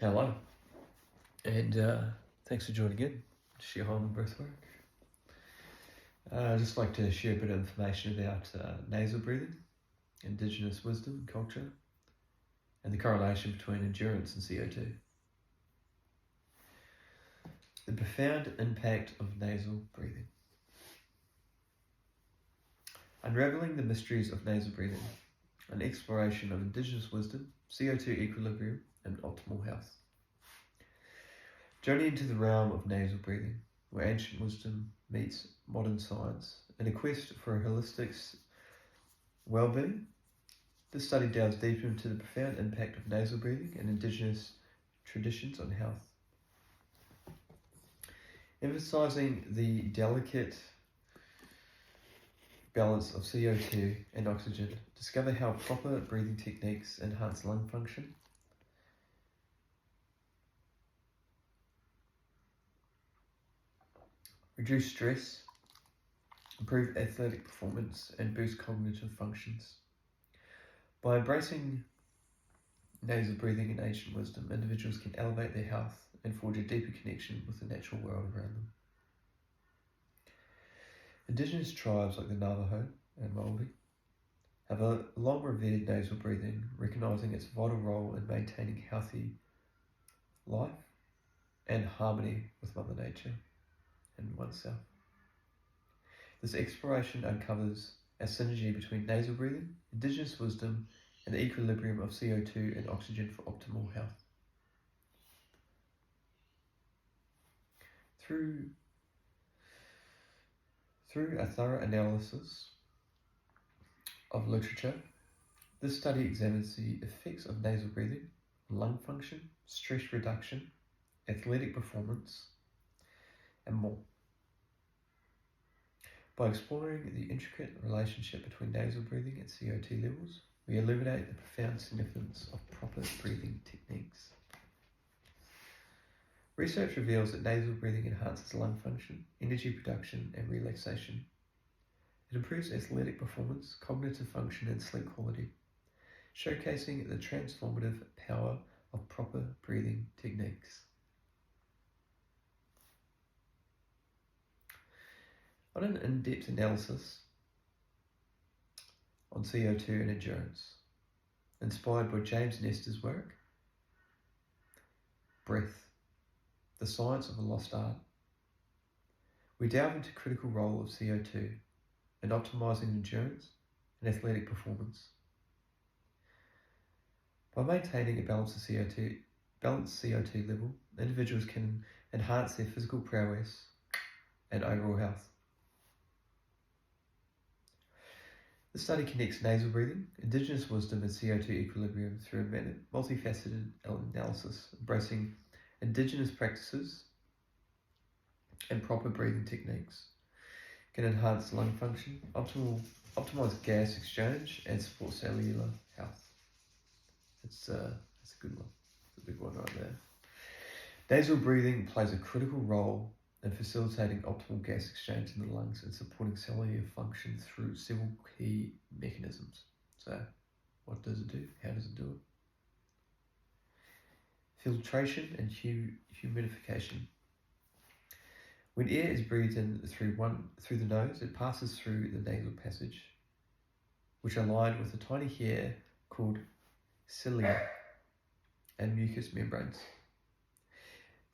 Hello, and thanks for joining in to Share Home Breathwork. I'd just like to share a bit of information about nasal breathing, Indigenous wisdom and culture, and the correlation between endurance and CO2. The profound impact of nasal breathing. Unraveling the mysteries of nasal breathing, an exploration of Indigenous wisdom, CO2 equilibrium, and optimal health. Journey into the realm of nasal breathing, where ancient wisdom meets modern science in a quest for a holistic well-being. This study delves deeper into the profound impact of nasal breathing and Indigenous traditions on health. Emphasizing the delicate balance of CO2 and oxygen, discover how proper breathing techniques enhance lung function, reduce stress, improve athletic performance, and boost cognitive functions. By embracing nasal breathing and ancient wisdom, individuals can elevate their health and forge a deeper connection with the natural world around them. Indigenous tribes like the Navajo and Maori have a long revered nasal breathing, recognising its vital role in maintaining healthy life and harmony with Mother Nature and oneself. This exploration uncovers a synergy between nasal breathing, Indigenous wisdom, and the equilibrium of CO2 and oxygen for optimal health. Through a thorough analysis of literature, this study examines the effects of nasal breathing on lung function, stress reduction, athletic performance, and more. By exploring the intricate relationship between nasal breathing and CO2 levels, we illuminate the profound significance of proper breathing techniques. Research reveals that nasal breathing enhances lung function, energy production, and relaxation. It improves athletic performance, cognitive function, and sleep quality, showcasing the transformative power of proper breathing techniques. On an in-depth analysis on CO2 and endurance, inspired by James Nestor's work, Breath, the Science of a Lost Art, we delve into the critical role of CO2 in optimizing endurance and athletic performance. By maintaining a balanced CO2 level, individuals can enhance their physical prowess and overall health. The study connects nasal breathing, Indigenous wisdom, and CO2 equilibrium through a multifaceted analysis, embracing Indigenous practices and proper breathing techniques can enhance lung function, optimize gas exchange, and support cellular health. That's a good one. It's a big one right there. Nasal breathing plays a critical role in facilitating optimal gas exchange in the lungs and supporting cellular function through several key mechanisms. So, what does it do? How does it do it? Filtration and humidification. When air is breathed in through the nose, it passes through the nasal passage, which are lined with a tiny hair called cilia and mucous membranes.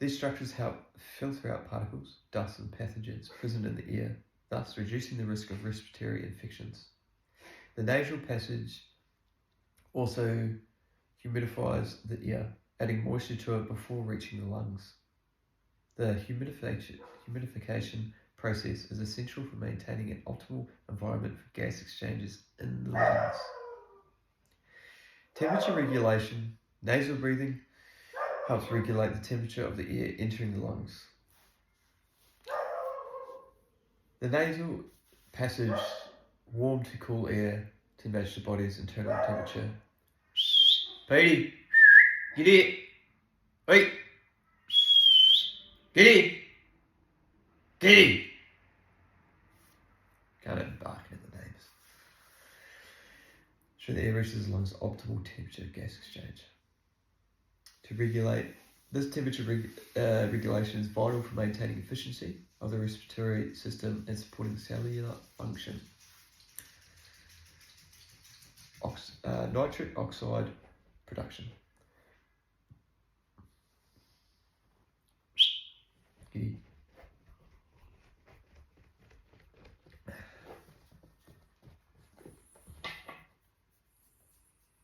These structures help filter out particles, dust, and pathogens present in the air, thus reducing the risk of respiratory infections. The nasal passage also humidifies the air, adding moisture to it before reaching the lungs. The humidification process is essential for maintaining an optimal environment for gas exchanges in the lungs. Temperature regulation. Nasal breathing helps regulate the temperature of the air entering the lungs. The nasal passage warm to cool air to match the body's internal temperature. Petey, get it. Wait. Get it. Get it. Can't have barking at the names. So the air reaches the lungs' optimal temperature gas exchange. to regulate. This temperature regulation is vital for maintaining efficiency of the respiratory system and supporting cellular function. Nitric oxide production. Giddy.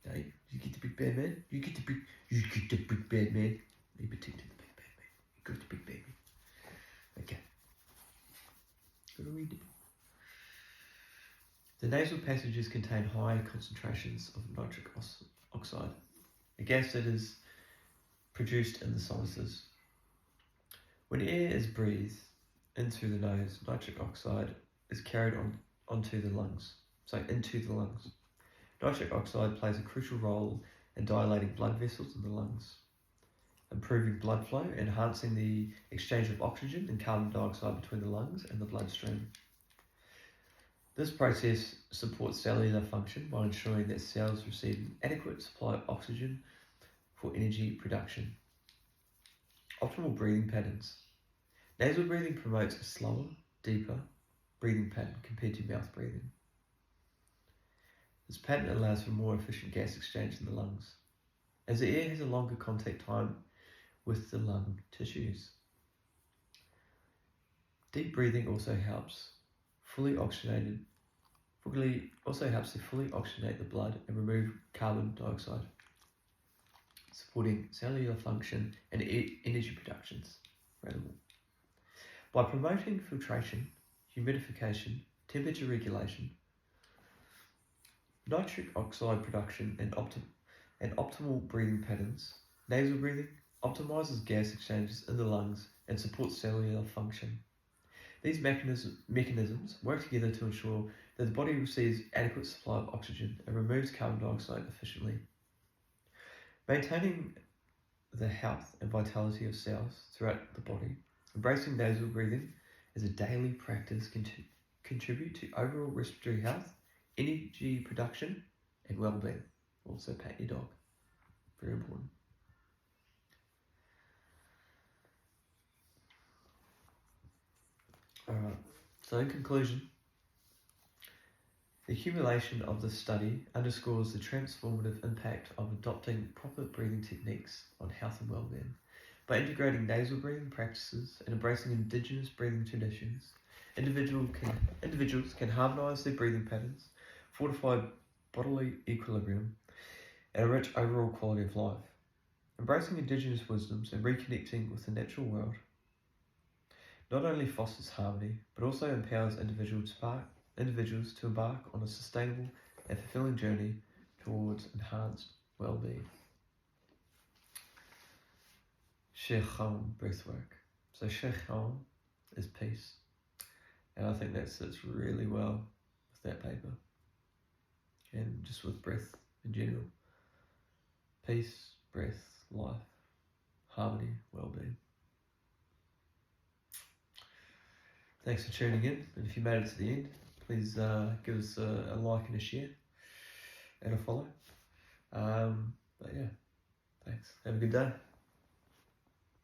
Hey, you get the big bad man. You get the big bad man. You protected the big bad man. You got the big bad man. Okay. Gotta read it. The nasal passages contain high concentrations of nitric oxide, a gas that is produced in the sinuses. When air is breathed in through the nose, nitric oxide is carried into the lungs. Nitric oxide plays a crucial role in dilating blood vessels in the lungs, improving blood flow, enhancing the exchange of oxygen and carbon dioxide between the lungs and the bloodstream. This process supports cellular function by ensuring that cells receive an adequate supply of oxygen for energy production. Optimal breathing patterns. Nasal breathing promotes a slower, deeper breathing pattern compared to mouth breathing. This pattern allows for more efficient gas exchange in the lungs, as the air has a longer contact time with the lung tissues. Deep breathing also helps to fully oxygenate the blood and remove carbon dioxide, supporting cellular function and energy productions. Incredible. By promoting filtration, humidification, temperature regulation, nitric oxide production, and optimal breathing patterns, nasal breathing optimizes gas exchanges in the lungs and supports cellular function. These mechanisms work together to ensure that the body receives adequate supply of oxygen and removes carbon dioxide efficiently. Maintaining the health and vitality of cells throughout the body, embracing nasal breathing as a daily practice can contribute to overall respiratory health, energy production, and well-being. Also, pat your dog. Very important. Alright, so in conclusion, the accumulation of this study underscores the transformative impact of adopting proper breathing techniques on health and well-being. By integrating nasal breathing practices and embracing Indigenous breathing traditions, individuals can harmonise their breathing patterns, fortify bodily equilibrium, and enrich overall quality of life. Embracing Indigenous wisdoms and reconnecting with the natural world not only fosters harmony, but also empowers individuals to embark on a sustainable and fulfilling journey towards enhanced well-being. Shechom breathwork. So Shechom is peace, and I think that sits really well with that paper, and just with breath in general. Peace, breath, life, harmony, well-being. Thanks for tuning in, and if you made it to the end, please give us a like and a share and a follow. But yeah, thanks. Have a good day.